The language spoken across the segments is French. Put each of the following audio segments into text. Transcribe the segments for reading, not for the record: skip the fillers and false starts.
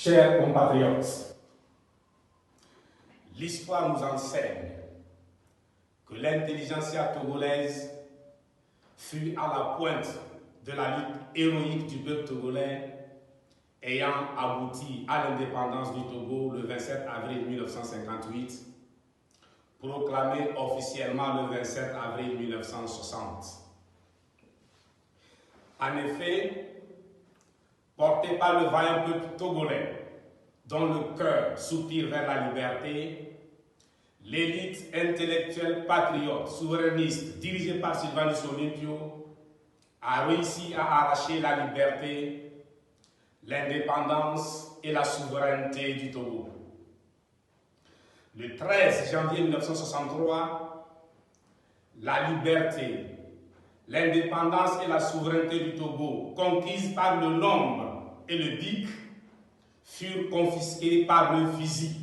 Chers compatriotes, l'histoire nous enseigne que l'intelligentsia togolaise fut à la pointe de la lutte héroïque du peuple togolais ayant abouti à l'indépendance du Togo le 27 avril 1958, proclamée officiellement le 27 avril 1960. En effet, porté par le vaillant peuple togolais, dont le cœur soupire vers la liberté, l'élite intellectuelle patriote souverainiste dirigée par Sylvanus Olympio a réussi à arracher la liberté, l'indépendance et la souveraineté du Togo. Le 13 janvier 1963, la liberté, l'indépendance et la souveraineté du Togo, conquises par le nombre et le BIC, furent confisquées par le fusil.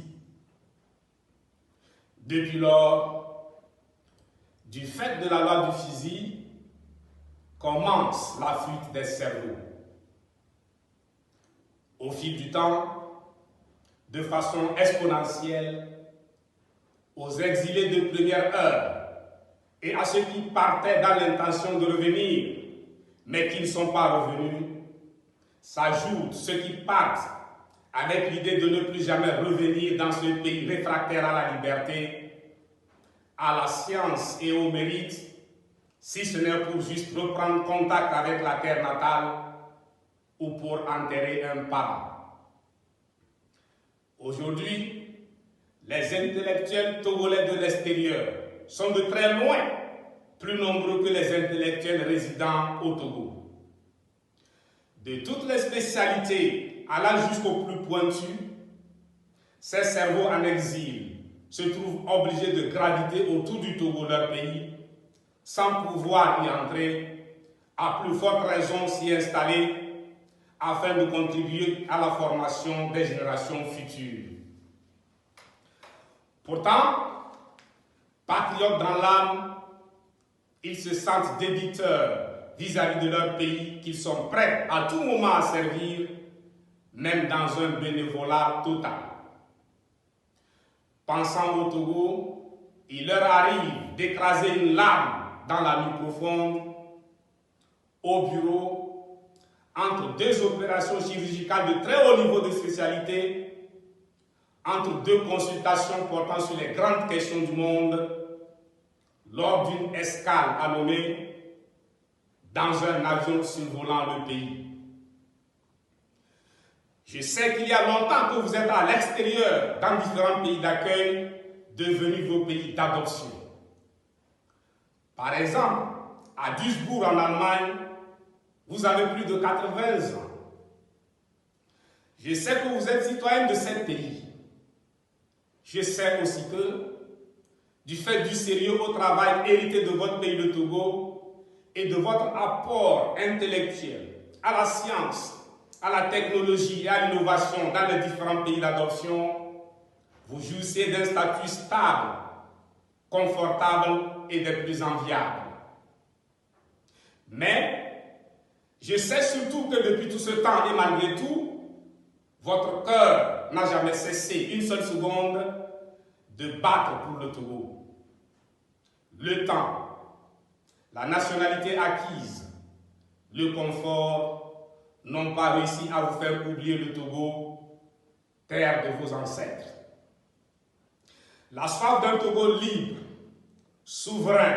Depuis lors, du fait de la loi du fusil, commence la fuite des cerveaux. Au fil du temps, de façon exponentielle, aux exilés de première heure et à ceux qui partaient dans l'intention de revenir, mais qui ne sont pas revenus, s'ajoutent ceux qui partent avec l'idée de ne plus jamais revenir dans ce pays réfractaire à la liberté, à la science et au mérite, si ce n'est pour juste reprendre contact avec la terre natale ou pour enterrer un parent. Aujourd'hui, les intellectuels togolais de l'extérieur sont de très loin plus nombreux que les intellectuels résidents au Togo. De toutes les spécialités allant jusqu'au plus pointu, ces cerveaux en exil se trouvent obligés de graviter autour du Togo, leur pays, sans pouvoir y entrer, à plus forte raison s'y installer, afin de contribuer à la formation des générations futures. Pourtant, patriotes dans l'âme, ils se sentent débiteurs vis-à-vis de leur pays qu'ils sont prêts à tout moment à servir, même dans un bénévolat total. Pensant au Togo, il leur arrive d'écraser une larme dans la nuit profonde, au bureau, entre deux opérations chirurgicales de très haut niveau de spécialité, entre deux consultations portant sur les grandes questions du monde, lors d'une escale à Lomé, dans un avion survolant le pays. Je sais qu'il y a longtemps que vous êtes à l'extérieur, dans différents pays d'accueil, devenus vos pays d'adoption. Par exemple, à Duisbourg en Allemagne, vous avez plus de 80 ans. Je sais que vous êtes citoyen de ce pays. Je sais aussi que, du fait du sérieux au travail hérité de votre pays, le Togo, et de votre apport intellectuel à la science, à la technologie et à l'innovation dans les différents pays d'adoption, vous jouissez d'un statut stable, confortable et des plus enviables. Mais, je sais surtout que depuis tout ce temps et malgré tout, votre cœur n'a jamais cessé une seule seconde de battre pour le Togo. Le temps, la nationalité acquise, le confort n'ont pas réussi à vous faire oublier le Togo, terre de vos ancêtres. La soif d'un Togo libre, souverain,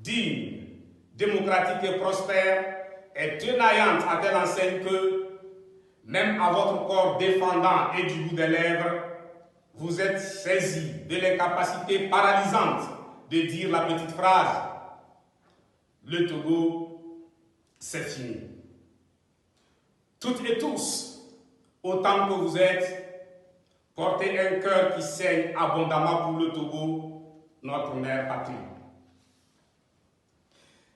digne, démocratique et prospère est tenaillante à telle enseigne que, même à votre corps défendant et du bout des lèvres, vous êtes saisi de l'incapacité paralysante de dire la petite phrase « Le Togo, c'est fini ». Toutes et tous, autant que vous êtes, portez un cœur qui saigne abondamment pour le Togo, notre mère patrie.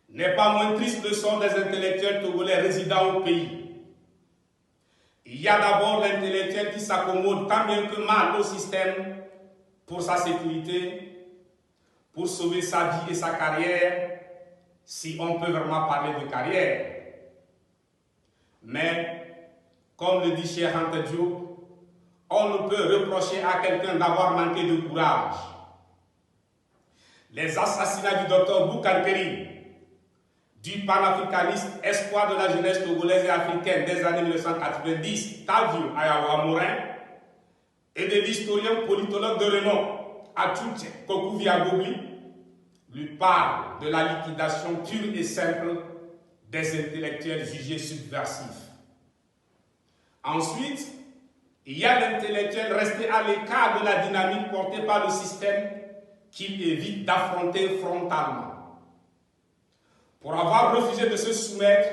N'est pas moins triste le sort des intellectuels togolais résidant au pays. Il y a d'abord l'intellectuel qui s'accommode tant bien que mal au système pour sa sécurité, pour sauver sa vie et sa carrière, si on peut vraiment parler de carrière. Mais, comme le dit Cheikh Anta Diop, on ne peut reprocher à quelqu'un d'avoir manqué de courage. Les assassinats du docteur Boubacar, du panafricaniste espoir de la jeunesse togolaise et africaine des années 1990, Tavio Ayawa-Morin, et de l'historien politologue de renom, Atouche Kokou-Viagobli, lui parlent de la liquidation pure et simple des intellectuels jugés subversifs. Ensuite, il y a l'intellectuel resté à l'écart de la dynamique portée par le système qu'il évite d'affronter frontalement. Pour avoir refusé de se soumettre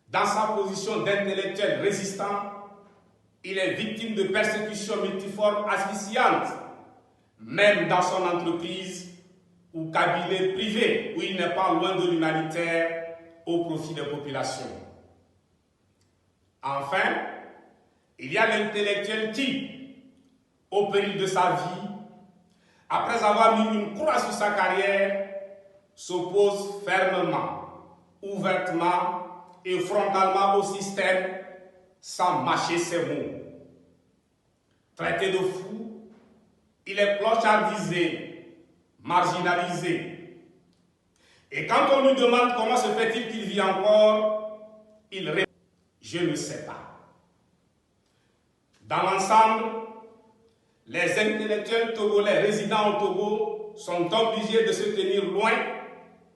dans sa position d'intellectuel résistant, il est victime de persécutions multiformes asphyxiantes, même dans son entreprise ou cabinet privé, où il n'est pas loin de l'humanitaire au profit des populations. Enfin, il y a l'intellectuel qui, au péril de sa vie, après avoir mis une croix sur sa carrière, s'oppose fermement, ouvertement et frontalement au système sans mâcher ses mots. Traité de fou, il est clochardisé, marginalisé. Et quand on lui demande comment se fait-il qu'il vit encore, il répond « Je ne sais pas ». Dans l'ensemble, les intellectuels togolais résidant au Togo sont obligés de se tenir loin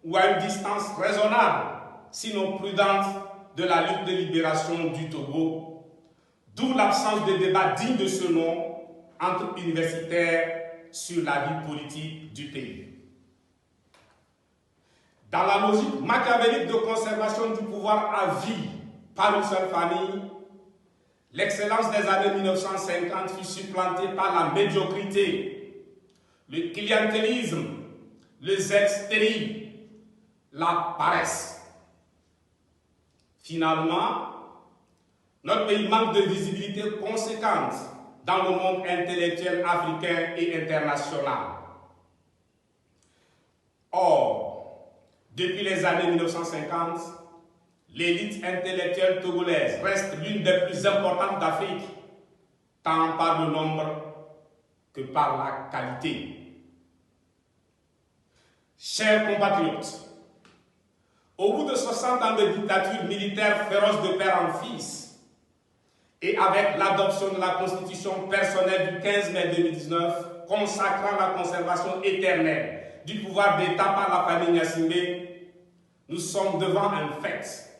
ou à une distance raisonnable, sinon prudente, de la lutte de libération du Togo, d'où l'absence de débat digne de ce nom entre universitaires sur la vie politique du pays. Dans la logique machiavélique de conservation du pouvoir à vie par une seule famille, l'excellence des années 1950 fut supplantée par la médiocrité, le clientélisme, le zèle stérile, la paresse. Finalement, notre pays manque de visibilité conséquente dans le monde intellectuel africain et international. Or, depuis les années 1950, l'élite intellectuelle togolaise reste l'une des plus importantes d'Afrique, tant par le nombre que par la qualité. Chers compatriotes, au bout de 60 ans de dictature militaire féroce de père en fils, et avec l'adoption de la Constitution personnelle du 15 mai 2019, consacrant la conservation éternelle du pouvoir d'État par la famille Gnassingbé, nous sommes devant un fait.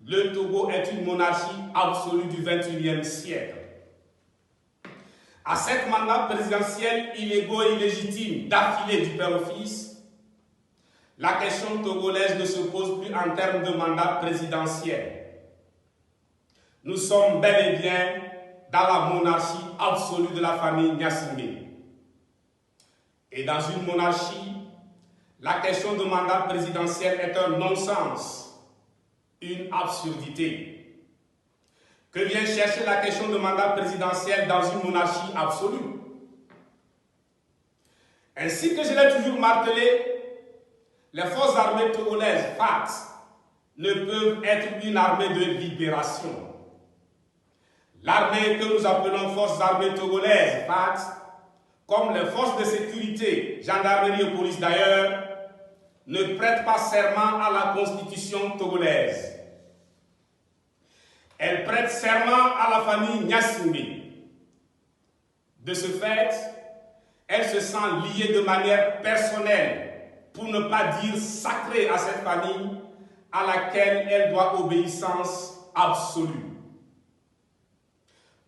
Le Togo est une monarchie absolue du XXIe siècle. À 7 mandats présidentiels illégaux et illégitimes d'affilée du père au fils, la question togolaise ne se pose plus en termes de mandat présidentiel. Nous sommes bel et bien dans la monarchie absolue de la famille Gnassingbé. Et dans une monarchie, la question de mandat présidentiel est un non-sens, une absurdité. Que vient chercher la question de mandat présidentiel dans une monarchie absolue? Ainsi que je l'ai toujours martelé, les forces armées togolaises, FARC, ne peuvent être une armée de libération. L'armée que nous appelons forces armées togolaises, FARC, comme les forces de sécurité, gendarmerie et police d'ailleurs, ne prêtent pas serment à la constitution togolaise. Elles prêtent serment à la famille Gnassingbé. De ce fait, elles se sentent liées de manière personnelle, pour ne pas dire sacrée à cette famille à laquelle elle doit obéissance absolue.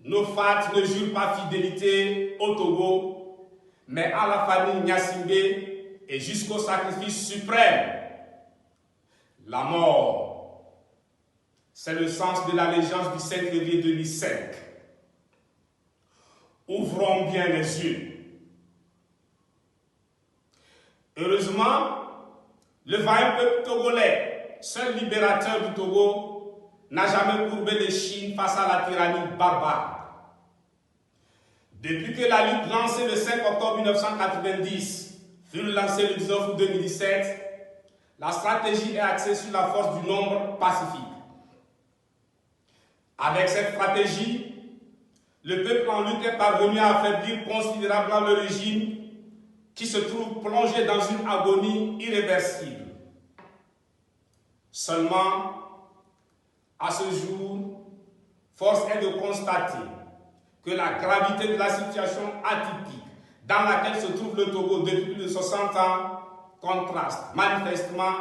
Nos FARC ne jurent pas fidélité au Togo, mais à la famille Gnassingbé et jusqu'au sacrifice suprême. La mort, c'est le sens de l'allégeance du 5 février 2005. Ouvrons bien les yeux. Heureusement, le vaillant peuple togolais, seul libérateur du Togo, n'a jamais courbé l'échine face à la tyrannie barbare. Depuis que la lutte lancée le 5 octobre 1990 fut lancée le 19 août 2017, la stratégie est axée sur la force du nombre pacifique. Avec cette stratégie, le peuple en lutte est parvenu à affaiblir considérablement le régime qui se trouve plongé dans une agonie irréversible. Seulement, à ce jour, force est de constater que la gravité de la situation atypique dans laquelle se trouve le Togo depuis plus de 60 ans contraste manifestement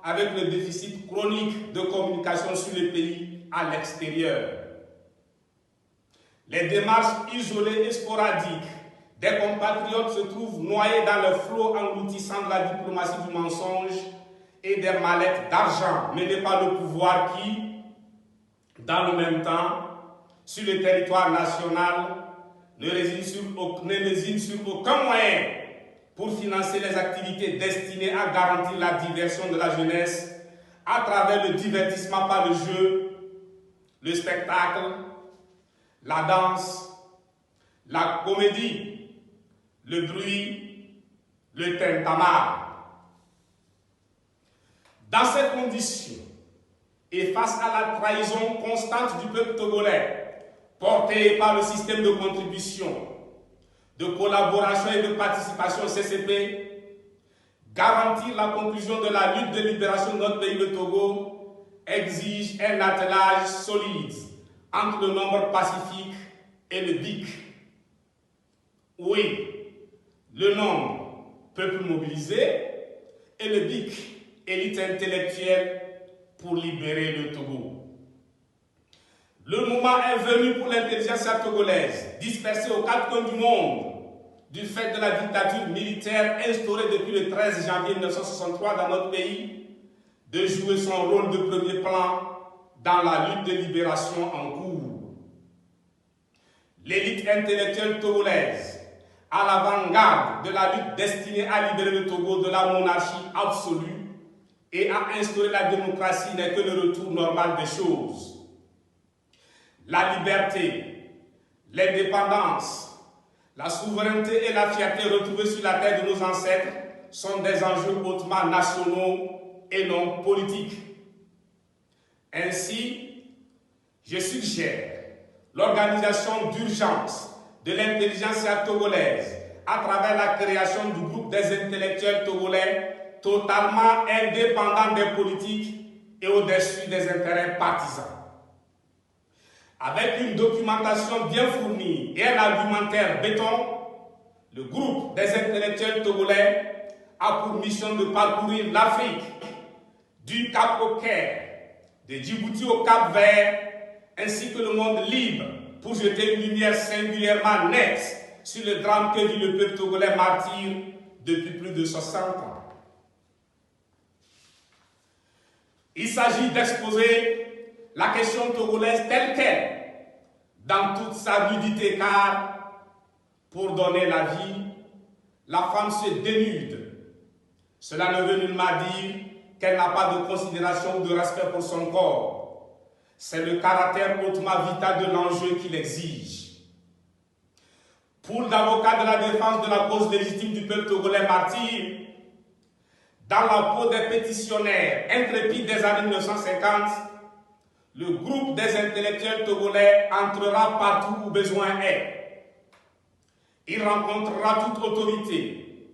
avec le déficit chronique de communication sur le pays à l'extérieur. Les démarches isolées et sporadiques des compatriotes se trouvent noyés dans le flot engloutissant de la diplomatie du mensonge et des mallettes d'argent menées par le pouvoir qui, dans le même temps, sur le territoire national, ne lésine sur aucun moyen pour financer les activités destinées à garantir la diversion de la jeunesse à travers le divertissement par le jeu, le spectacle, la danse, la comédie, le bruit, le tintamarre. Dans ces conditions, et face à la trahison constante du peuple togolais, portée par le système de contribution, de collaboration et de participation CCP, garantir la conclusion de la lutte de libération de notre pays, le Togo, exige un attelage solide entre le nombre pacifique et le BIC. Oui, le nombre, peuple mobilisé, et le BIC, élite intellectuelle, pour libérer le Togo. Le moment est venu pour l'intelligentsia togolaise, dispersée aux quatre coins du monde, du fait de la dictature militaire instaurée depuis le 13 janvier 1963 dans notre pays, de jouer son rôle de premier plan dans la lutte de libération en cours. L'élite intellectuelle togolaise, à l'avant-garde de la lutte destinée à libérer le Togo de la monarchie absolue et à instaurer la démocratie, n'est que le retour normal des choses. La liberté, l'indépendance, la souveraineté et la fierté retrouvées sur la terre de nos ancêtres sont des enjeux hautement nationaux et non politiques. Ainsi, je suggère l'organisation d'urgence de l'intelligentsia togolaise à travers la création du groupe des intellectuels togolais totalement indépendants des politiques et au-dessus des intérêts partisans. Avec une documentation bien fournie et un argumentaire béton, le groupe des intellectuels togolais a pour mission de parcourir l'Afrique, du Cap au Caire, de Djibouti au Cap Vert, ainsi que le monde libre, pour jeter une lumière singulièrement nette sur le drame que vit le peuple togolais martyr depuis plus de 60 ans. Il s'agit d'exposer la question togolaise telle qu'elle, dans toute sa nudité, car pour donner la vie, la femme se dénude. Cela ne veut nullement dire qu'elle n'a pas de considération ou de respect pour son corps. C'est le caractère hautement vital de l'enjeu qui l'exige. Pour l'avocat de la défense de la cause légitime du peuple togolais martyr, dans la peau des pétitionnaires intrépides des années 1950, le groupe des intellectuels togolais entrera partout où besoin est. Il rencontrera toute autorité,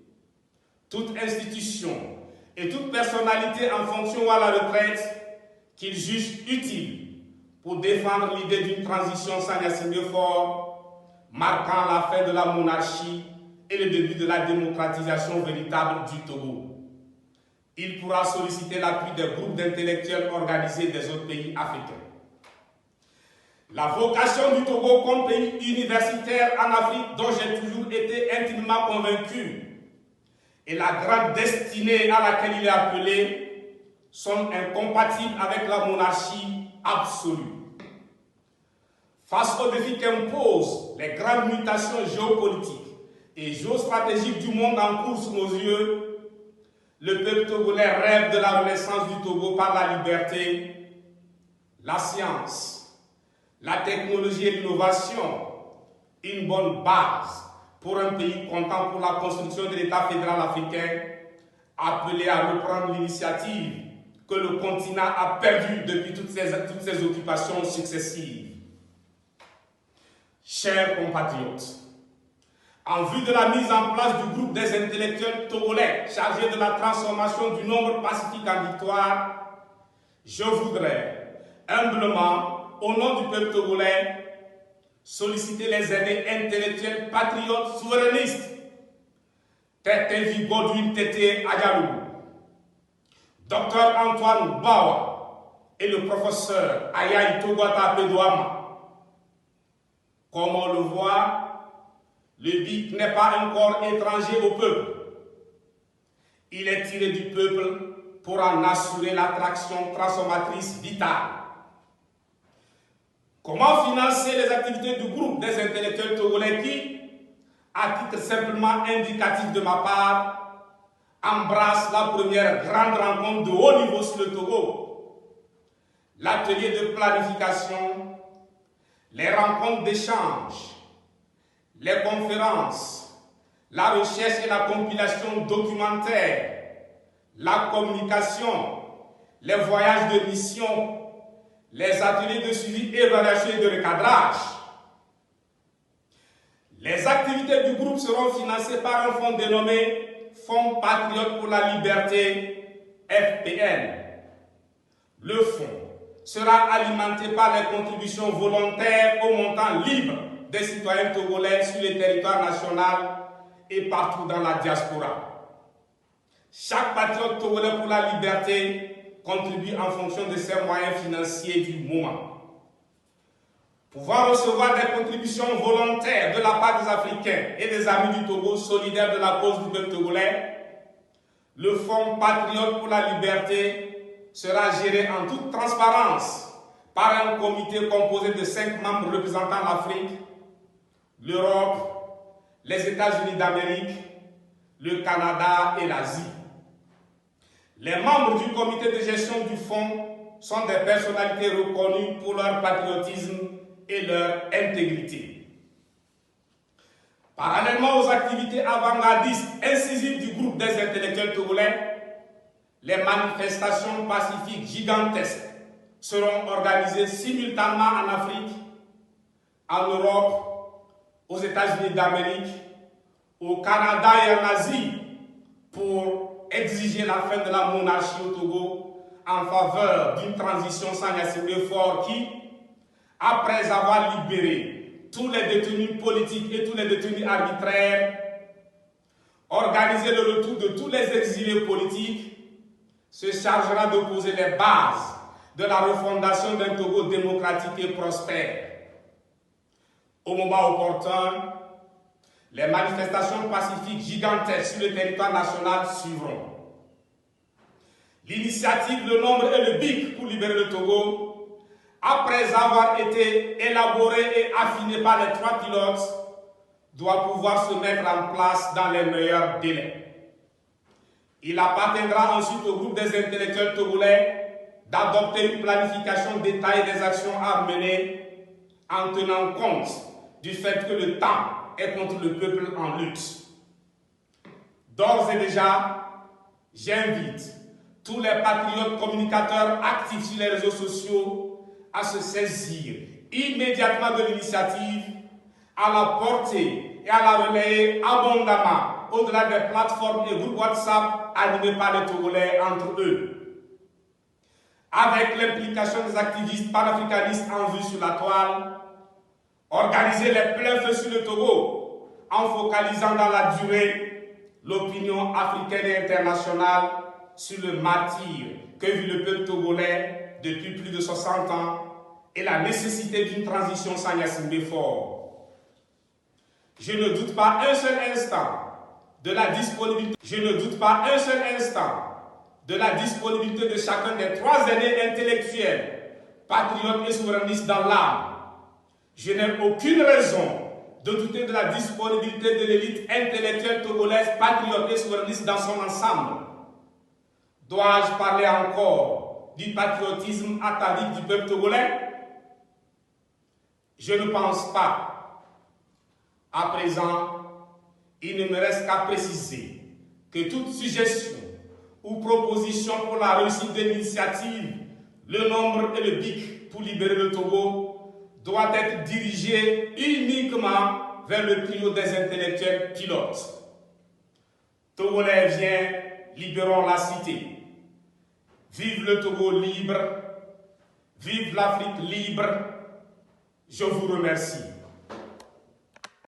toute institution et toute personnalité en fonction ou à la retraite qu'il juge utile pour défendre l'idée d'une transition sans Gnassingbé fort, marquant la fin de la monarchie et le début de la démocratisation véritable du Togo. Il pourra solliciter l'appui des groupes d'intellectuels organisés des autres pays africains. La vocation du Togo comme pays universitaire en Afrique, dont j'ai toujours été intimement convaincu, et la grande destinée à laquelle il est appelé, sont incompatibles avec la monarchie absolue. Face aux défis qu'imposent les grandes mutations géopolitiques et géostratégiques du monde en cours sous nos yeux, le peuple togolais rêve de la renaissance du Togo par la liberté, la science, la technologie et l'innovation, une bonne base pour un pays comptant pour la construction de l'État fédéral africain, appelé à reprendre l'initiative que le continent a perdue depuis toutes ses occupations successives. Chers compatriotes, en vue de la mise en place du groupe des intellectuels togolais chargés de la transformation du nombre pacifique en victoire, je voudrais humblement, au nom du peuple togolais, solliciter les aînés intellectuels patriotes souverainistes, Tetevi Godwin Tete Adjalou, Dr Antoine Bawa et le professeur Ayaï Togwata Pedouama. Comme on le voit, le BIC n'est pas un corps étranger au peuple. Il est tiré du peuple pour en assurer l'attraction transformatrice vitale. Comment financer les activités du groupe des intellectuels togolais qui, à titre simplement indicatif de ma part, embrasse la première grande rencontre de haut niveau sur le Togo, l'atelier de planification, les rencontres d'échange, les conférences, la recherche et la compilation documentaire, la communication, les voyages de mission, les ateliers de suivi, évaluation et de recadrage. Les activités du groupe seront financées par un fonds dénommé Fonds Patriote pour la Liberté, FPL. Le fonds sera alimenté par les contributions volontaires au montant libre des citoyens togolais sur le territoire national et partout dans la diaspora. Chaque patriote togolais pour la liberté contribue en fonction de ses moyens financiers du moment. Pouvant recevoir des contributions volontaires de la part des Africains et des amis du Togo solidaires de la cause du peuple togolais, le Fonds Patriote pour la Liberté sera géré en toute transparence par un comité composé de 5 membres représentant l'Afrique, l'Europe, les États-Unis d'Amérique, le Canada et l'Asie. Les membres du comité de gestion du fonds sont des personnalités reconnues pour leur patriotisme et leur intégrité. Parallèlement aux activités avant-gardistes incisives du groupe des intellectuels togolais, les manifestations pacifiques gigantesques seront organisées simultanément en Afrique, en Europe, aux États-Unis d'Amérique, au Canada et en Asie pour exiger la fin de la monarchie au Togo en faveur d'une transition sans Fort qui, après avoir libéré tous les détenus politiques et tous les détenus arbitraires, organisé le retour de tous les exilés politiques, se chargera de poser les bases de la refondation d'un Togo démocratique et prospère. Au moment opportun, les manifestations pacifiques gigantesques sur le territoire national suivront. L'initiative, le nombre et le BIC pour libérer le Togo, après avoir été élaborée et affinée par les 3 pilotes, doit pouvoir se mettre en place dans les meilleurs délais. Il appartiendra ensuite au groupe des intellectuels togolais d'adopter une planification détaillée des actions à mener en tenant compte du fait que le temps est contre le peuple en lutte. D'ores et déjà, j'invite tous les patriotes communicateurs actifs sur les réseaux sociaux à se saisir immédiatement de l'initiative, à la porter et à la relayer abondamment au-delà des plateformes et groupes WhatsApp animés par les Togolais entre eux. Avec l'implication des activistes panafricanistes en vue sur la toile, organiser les pleins feux sur le Togo en focalisant dans la durée l'opinion africaine et internationale sur le martyre que vit le peuple togolais depuis plus de 60 ans et la nécessité d'une transition sans Fort. Je ne doute pas un seul instant de la disponibilité. Je ne doute pas un seul instant de la disponibilité de chacun des 3 aînés intellectuels, patriotes et souverainistes dans l'âme. Je n'ai aucune raison de douter de la disponibilité de l'élite intellectuelle togolaise, patriote et souverainiste dans son ensemble. Dois-je parler encore du patriotisme atavique du peuple togolais? Je ne pense pas. À présent, il ne me reste qu'à préciser que toute suggestion ou proposition pour la réussite de l'initiative, le nombre et le BIC pour libérer le Togo doit être dirigée uniquement vers le trio des intellectuels pilotes. Togolais, viens, libérons la cité. Vive le Togo libre, vive l'Afrique libre. Je vous remercie.